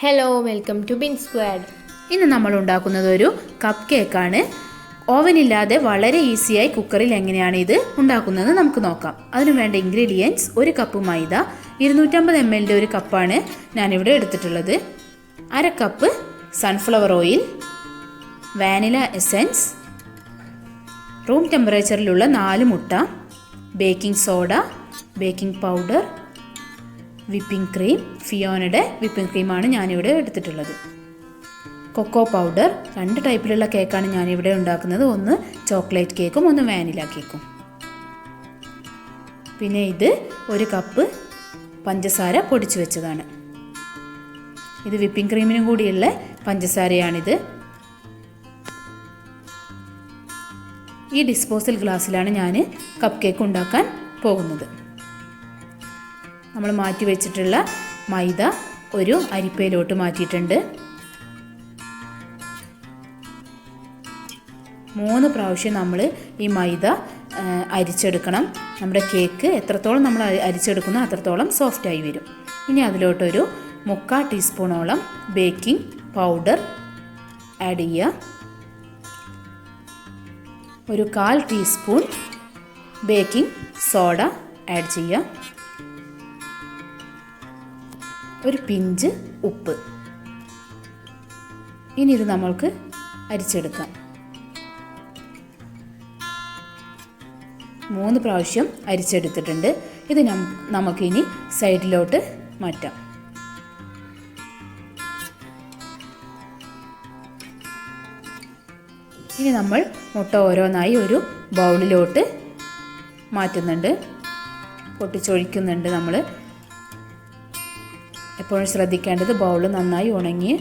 Hello, welcome to Bin Squad. ഇന്ന് നമ്മൾ ഉണ്ടാക്കുന്നത് ഒരു കപ്പ് കേക്കാണ്. ഓവനില്ലാതെ വളരെ ഈസിയായി കുക്കറിൽ എങ്ങനെയാണ് ഇത് ഉണ്ടാക്കുന്നത് നമുക്ക് നോക്കാം. അതിനു വേണ്ട ഇൻഗ്രീഡിയൻസ്: ഒരു കപ്പ് മൈദ, 250 ml ഒരു കപ്പാണ് ഞാനിവിടെ എടുത്തിട്ടുള്ളത്, അര കപ്പ് sunflower oil, vanilla essence, room ടെമ്പറേച്ചറിലുള്ള 4 മുട്ട, baking soda, baking powder, whipping cream. ഫിയോണയുടെ വിപ്പിംഗ് ക്രീമാണ് ഞാനിവിടെ എടുത്തിട്ടുള്ളത്. Cocoa powder. 2 ടൈപ്പിലുള്ള കേക്കാണ് ഞാനിവിടെ ഉണ്ടാക്കുന്നത്, ഒന്ന് ചോക്ലേറ്റ് കേക്കും ഒന്ന് വാനില കേക്കും. പിന്നെ ഇത് 1 കപ്പ് പഞ്ചസാര പൊടിച്ചു വെച്ചതാണ്. ഇത് വിപ്പിംഗ് ക്രീമിനും കൂടിയുള്ള പഞ്ചസാരയാണിത്. ഈ ഡിസ്പോസൽ ഗ്ലാസ്സിലാണ് ഞാൻ കപ്പ് കേക്ക് ഉണ്ടാക്കാൻ പോകുന്നത്. നമ്മൾ മാറ്റി വെച്ചിട്ടുള്ള മൈദ ഒരു അരിപ്പയിലോട്ട് മാറ്റിയിട്ടുണ്ട്. 3 പ്രാവശ്യം നമ്മൾ ഈ മൈദ അരിച്ചെടുക്കണം. നമ്മുടെ കേക്ക് എത്രത്തോളം നമ്മൾ അരിച്ചെടുക്കുന്നോ അത്രത്തോളം സോഫ്റ്റായി വരും. ഇനി അതിലോട്ടൊരു 3/4 ടീസ്പൂണോളം ബേക്കിംഗ് പൗഡർ ആഡ് ചെയ്യുക. ഒരു 1/4 ടീസ്പൂൺ ബേക്കിംഗ് സോഡ ആഡ് ചെയ്യുക. ഒരു പിഞ്ച് ഉപ്പ്. ഇനി ഇത് നമ്മൾക്ക് അരിച്ചെടുക്കാം. 3 പ്രാവശ്യം അരിച്ചെടുത്തിട്ടുണ്ട്. ഇത് നമുക്കിനി സൈഡിലോട്ട് മാറ്റാം. ഇനി നമ്മൾ മുട്ട ഓരോന്നായി ഒരു ബൗളിലോട്ട് മാറ്റുന്നുണ്ട്, പൊട്ടിച്ചൊഴിക്കുന്നുണ്ട്. നമ്മൾ എപ്പോഴും ശ്രദ്ധിക്കേണ്ടത് ബൗൾ നന്നായി ഉണങ്ങിയ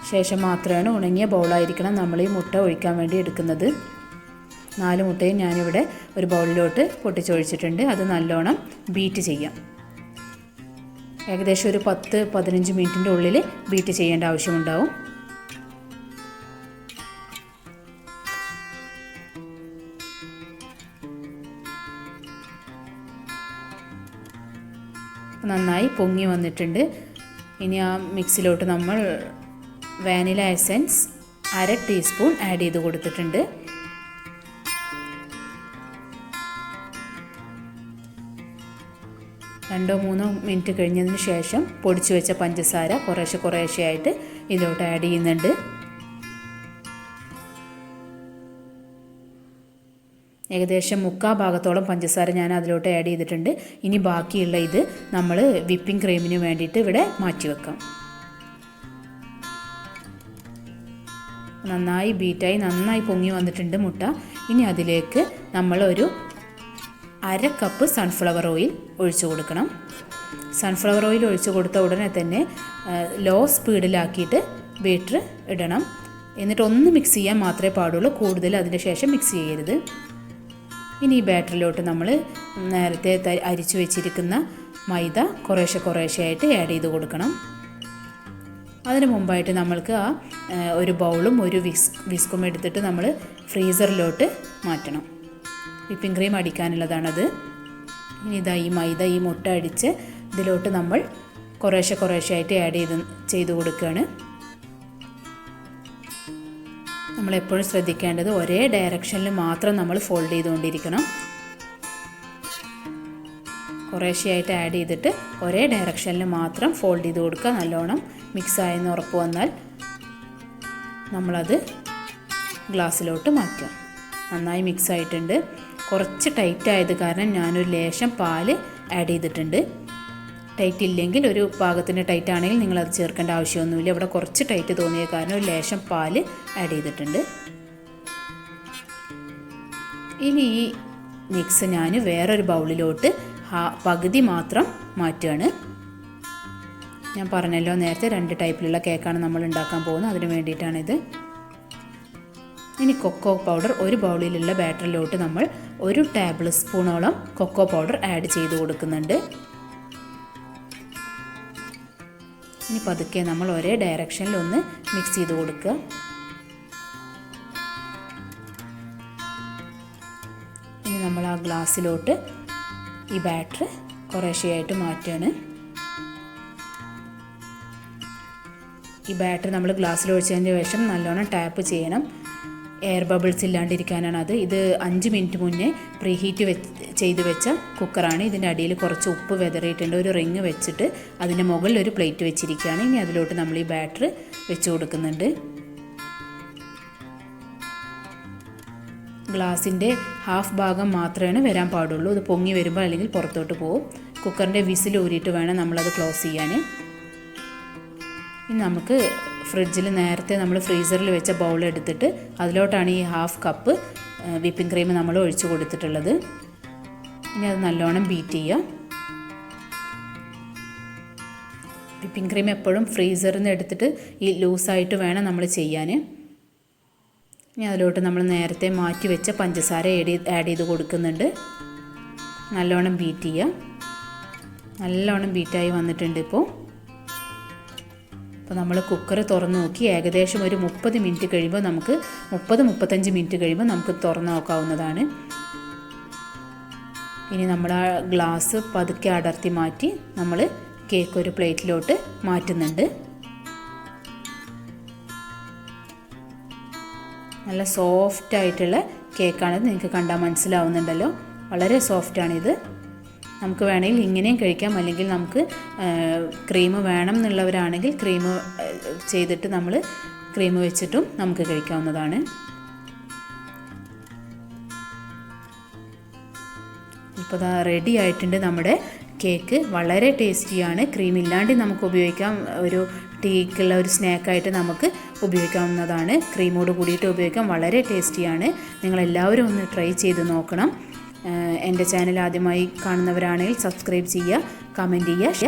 ശേഷം മാത്രമാണ്, ഉണങ്ങിയ ബൗളായിരിക്കണം നമ്മൾ ഈ മുട്ട ഒഴിക്കാൻ വേണ്ടി എടുക്കുന്നത്. 4 മുട്ടയും ഞാനിവിടെ ഒരു ബൗളിലോട്ട് പൊട്ടിച്ചൊഴിച്ചിട്ടുണ്ട്. അത് നല്ലോണം ബീറ്റ് ചെയ്യാം. ഏകദേശം ഒരു 10-15 മിനിറ്റിൻ്റെ ഉള്ളിൽ ബീറ്റ് ചെയ്യേണ്ട ആവശ്യമുണ്ടാവും. നന്നായി പൊങ്ങി വന്നിട്ടുണ്ട്. ഇനി ആ മിക്സിലോട്ട് നമ്മൾ വാനില എസൻസ് 1/2 ടീസ്പൂൺ ആഡ് ചെയ്ത് കൊടുത്തിട്ടുണ്ട്. രണ്ടോ 3 മിനിറ്റ് കഴിഞ്ഞതിന് ശേഷം പൊടിച്ചു വെച്ച പഞ്ചസാര കുറേശ്ശെയായിട്ട് ഇതിലോട്ട് ആഡ് ചെയ്യുന്നുണ്ട്. ഏകദേശം 3/4 ഭാഗത്തോളം പഞ്ചസാര ഞാൻ അതിലോട്ട് ആഡ് ചെയ്തിട്ടുണ്ട്. ഇനി ബാക്കിയുള്ള ഇത് നമ്മൾ വിപ്പിംഗ് ക്രീമിന് വേണ്ടിയിട്ട് ഇവിടെ മാറ്റി വെക്കാം. നന്നായി ബീറ്റായി നന്നായി പൊങ്ങി വന്നിട്ടുണ്ട് മുട്ട. ഇനി അതിലേക്ക് നമ്മൾ ഒരു 1/2 കപ്പ് സൺഫ്ലവർ ഓയിൽ ഒഴിച്ചു കൊടുക്കണം. സൺഫ്ലവർ ഓയിൽ ഒഴിച്ചു കൊടുത്ത ഉടനെ തന്നെ ലോ സ്പീഡിലാക്കിയിട്ട് ബീറ്റർ ഇടണം. എന്നിട്ട് ഒന്ന് മിക്സ് ചെയ്യാൻ മാത്രമേ പാടുള്ളൂ, കൂടുതൽ അതിന് ശേഷം മിക്സ് ചെയ്യരുത്. ഇനി ഈ ബാറ്ററിലോട്ട് നമ്മൾ നേരത്തെ അരിച്ചു വെച്ചിരിക്കുന്ന മൈദ കുറേശ്ശെയായിട്ട് ആഡ് ചെയ്ത് കൊടുക്കണം. അതിന് മുമ്പായിട്ട് നമ്മൾക്ക് ഒരു ബൗളും ഒരു വിസ്കും എടുത്തിട്ട് നമ്മൾ ഫ്രീസറിലോട്ട് മാറ്റണം. വിപ്പിംഗ് ക്രീം അടിക്കാനുള്ളതാണത്. ഇനി ഇതാ ഈ മൈദ ഈ മുട്ട അടിച്ച് ഇതിലോട്ട് നമ്മൾ കുറേശ്ശെയായിട്ട് ആഡ് ചെയ്ത് കൊടുക്കുകയാണ്. നമ്മളെപ്പോഴും ശ്രദ്ധിക്കേണ്ടത് ഒരേ ഡയറക്ഷനിൽ മാത്രം നമ്മൾ ഫോൾഡ് ചെയ്തുകൊണ്ടിരിക്കണം. കുറേശ്ശെയായിട്ട് ആഡ് ചെയ്തിട്ട് ഒരേ ഡയറക്ഷനിൽ മാത്രം ഫോൾഡ് ചെയ്ത് കൊടുക്കുക. നല്ലോണം മിക്സായെന്ന് ഉറപ്പ് വന്നാൽ നമ്മളത് ഗ്ലാസ്സിലോട്ട് മാറ്റുക. നന്നായി മിക്സ് ആയിട്ടുണ്ട്. കുറച്ച് ടൈറ്റ് ആയത് കാരണം ഞാനൊരു ലേശം പാല് ആഡ് ചെയ്തിട്ടുണ്ട്. ടൈറ്റ് ഇല്ലെങ്കിൽ, ഒരു പാകത്തിന് ടൈറ്റ് ആണെങ്കിൽ നിങ്ങളത് ചേർക്കേണ്ട ആവശ്യമൊന്നുമില്ല. ഇവിടെ കുറച്ച് ടൈറ്റ് തോന്നിയ കാരണം ഒരു ലേശം പാല് ആഡ് ചെയ്തിട്ടുണ്ട്. ഇനി ഈ മിക്സ് ഞാൻ വേറൊരു ബൗളിലോട്ട് പകുതി മാത്രം മാറ്റുകയാണ്. ഞാൻ പറഞ്ഞല്ലോ നേരത്തെ 2 ടൈപ്പിലുള്ള കേക്കാണ് നമ്മൾ ഉണ്ടാക്കാൻ പോകുന്നത്, അതിന് വേണ്ടിയിട്ടാണിത്. ഇനി കൊക്കോ പൗഡർ ഒരു ബൗളിലുള്ള ബാറ്ററിലോട്ട് നമ്മൾ 1 ടേബിൾ സ്പൂണോളം കൊക്കോ പൗഡർ ആഡ് ചെയ്ത് കൊടുക്കുന്നുണ്ട്. ഇനി പതുക്കെ നമ്മൾ ഒരേ ഡയറക്ഷനിൽ ഒന്ന് മിക്സ് ചെയ്ത് കൊടുക്കുക. ഇനി നമ്മൾ ആ ഗ്ലാസ്സിലോട്ട് ഈ ബാറ്റർ കുറേശ്ശെയായിട്ട് മാറ്റുകയാണ്. ഈ ബാറ്റർ നമ്മൾ ഗ്ലാസ്സിൽ ഒഴിച്ചതിന് ശേഷം നല്ലോണം ടാപ്പ് ചെയ്യണം. എയർ ബബിൾസ് ഇല്ലാണ്ടിരിക്കാനാണ് അത്. ഇത് 5 മിനിറ്റ് മുന്നേ പ്രീഹീറ്റ് ചെയ്ത് വെച്ച കുക്കറാണ്. ഇതിൻ്റെ അടിയിൽ കുറച്ച് ഉപ്പ് വെതറിയിട്ടുണ്ട്. ഒരു റിങ് വെച്ചിട്ട് അതിൻ്റെ മുകളിൽ ഒരു പ്ലേറ്റ് വെച്ചിരിക്കുകയാണ്. ഇനി അതിലോട്ട് നമ്മൾ ഈ ബാറ്റർ വെച്ച് കൊടുക്കുന്നുണ്ട്. ഗ്ലാസിൻ്റെ ഹാഫ് ഭാഗം മാത്രമേ വരാൻ പാടുള്ളൂ. ഇത് പൊങ്ങി വരുമ്പോൾ അല്ലെങ്കിൽ പുറത്തോട്ട് പോകും. കുക്കറിൻ്റെ വിസിൽ ഊരിയിട്ട് വേണം നമ്മളത് ക്ലോസ് ചെയ്യാൻ. ഇനി നമുക്ക് ഫ്രിഡ്ജിൽ നേരത്തെ നമ്മൾ ഫ്രീസറിൽ വെച്ച ബൗൾ എടുത്തിട്ട് അതിലോട്ടാണ് ഈ ഹാഫ് കപ്പ് വിപ്പിംഗ് ക്രീം നമ്മൾ ഒഴിച്ചു കൊടുത്തിട്ടുള്ളത്. ഇനി അത് നല്ലോണം ബീറ്റ് ചെയ്യുക. വിപ്പിംഗ് ക്രീം എപ്പോഴും ഫ്രീസറിൽ നിന്ന് എടുത്തിട്ട് ഈ ലൂസായിട്ട് വേണം നമ്മൾ ചെയ്യാൻ. ഇനി അതിലോട്ട് നമ്മൾ നേരത്തെ മാറ്റി വെച്ച പഞ്ചസാര ആഡ് ചെയ്ത് കൊടുക്കുന്നുണ്ട്. നല്ലോണം ബീറ്റ് ചെയ്യുക. നല്ലോണം ബീറ്റായി വന്നിട്ടുണ്ട്. ഇപ്പോൾ നമ്മൾ കുക്കർ തുറന്ന് നോക്കി ഏകദേശം ഒരു 30 മിനിറ്റ് കഴിയുമ്പോൾ നമുക്ക് 30-35 മിനിറ്റ് കഴിയുമ്പോൾ നമുക്ക് തുറന്ന് നോക്കാവുന്നതാണ്. ഇനി നമ്മൾ ആ ഗ്ലാസ് പതുക്കെ അടർത്തി മാറ്റി നമ്മൾ കേക്ക് ഒരു പ്ലേറ്റിലോട്ട് മാറ്റുന്നുണ്ട്. നല്ല സോഫ്റ്റ് ആയിട്ടുള്ള കേക്കാണിത്. നിങ്ങൾക്ക് കണ്ടാൽ മനസ്സിലാവുന്നുണ്ടല്ലോ. വളരെ സോഫ്റ്റാണിത്. നമുക്ക് വേണമെങ്കിൽ ഇങ്ങനെയും കഴിക്കാം, അല്ലെങ്കിൽ നമുക്ക് ക്രീം വേണം എന്നുള്ളവരാണെങ്കിൽ ക്രീം ചെയ്തിട്ട് നമ്മൾ ക്രീം വെച്ചിട്ടും നമുക്ക് കഴിക്കാവുന്നതാണ്. ഇപ്പോൾ റെഡി ആയിട്ടുണ്ട് നമ്മുടെ കേക്ക്. വളരെ ടേസ്റ്റിയാണ്. ക്രീം ഇല്ലാണ്ട് നമുക്ക് ഉപയോഗിക്കാം. ഒരു ടീക്കുള്ള ഒരു സ്നാക്കായിട്ട് നമുക്ക് ഉപയോഗിക്കാവുന്നതാണ്. ക്രീമോട് കൂടിയിട്ട് ഉപയോഗിക്കാം. വളരെ ടേസ്റ്റിയാണ്. നിങ്ങളെല്ലാവരും ഒന്ന് ട്രൈ ചെയ്ത് നോക്കണം. എൻ്റെ ചാനൽ ആദ്യമായി കാണുന്നവരാണെങ്കിൽ സബ്സ്ക്രൈബ് ചെയ്യുക, കമൻറ്റ് ചെയ്യുക.